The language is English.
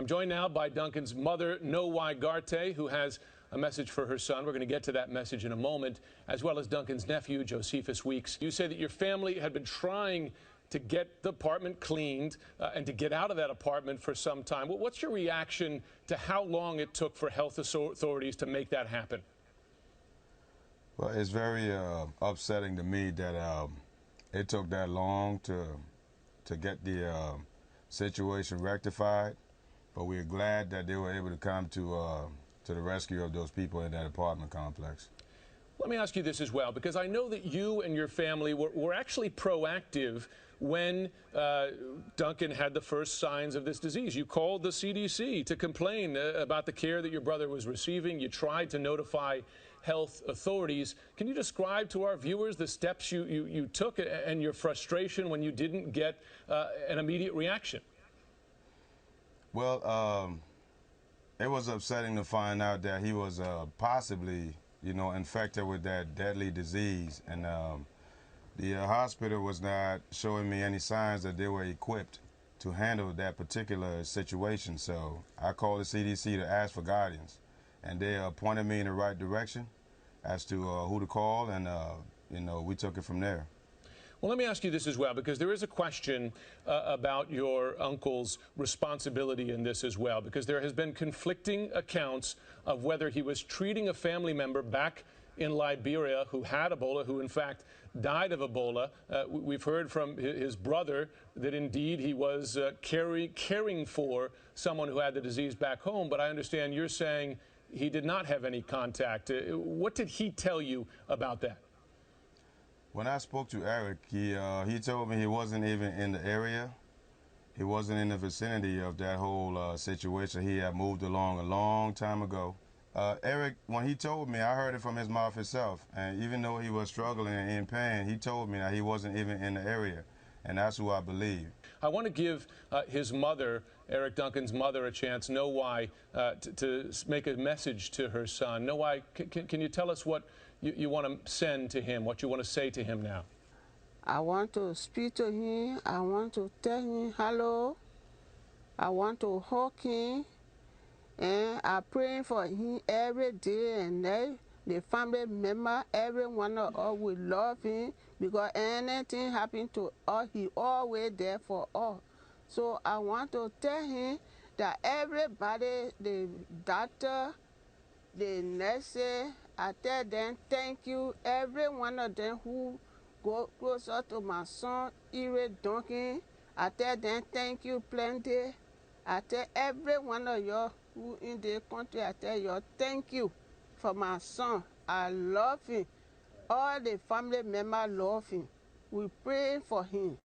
I'm joined now by Duncan's mother, Nowai Garte, who has a message for her son. We're going to get to that message in a moment, as well as Duncan's nephew, Josephus Weeks. You say that your family had been trying to get the apartment cleaned and to get out of that apartment for some time. What's your reaction to how long it took for health authorities to make that happen? Well, it's very upsetting to me that it took that long to get the situation rectified, but we're glad that they were able to come to the rescue of those people in that apartment complex. Let me ask you this as well, because I know that you and your family were actually proactive when Duncan had the first signs of this disease. You called the CDC to complain about the care that your brother was receiving. You tried to notify health authorities. Can you describe to our viewers the steps you took and your frustration when you didn't get an immediate reaction? Well, it was upsetting to find out that he was possibly, infected with that deadly disease, and the hospital was not showing me any signs that they were equipped to handle that particular situation. So I called the CDC to ask for guidance, and they pointed me in the right direction as to who to call, and we took it from there. Well, let me ask you this as well, because there is a question about your uncle's responsibility in this as well, because there has been conflicting accounts of whether he was treating a family member back in Liberia who had Ebola, who in fact died of Ebola. We've heard from his brother that indeed he was caring for someone who had the disease back home, but I understand you're saying he did not have any contact. What did he tell you about that? When I spoke to Eric, he told me he wasn't even in the area. He wasn't in the vicinity of that whole situation. He had moved along a long time ago. Eric, when he told me, I heard it from his mouth himself, and even though he was struggling and in pain, he told me that he wasn't even in the area, and that's who I believe. I want to give his mother, Eric Duncan's mother, a chance, Nowai, to make a message to her son. Nowai, can you tell us what you want to send to him, what you want to say to him now? I want to speak to him. I want to tell him hello. I want to hug him. And I pray for him every day and night. The family member, every one of us will love him, because anything happen to us, he always there for us. So I want to tell him that everybody, the doctor, the nurses, I tell them thank you. Every one of them who go closer to my son, Eric Duncan, I tell them thank you plenty. I tell every one of you who in the country, I tell you thank you for my son. I love him. All the family members love him. We pray for him.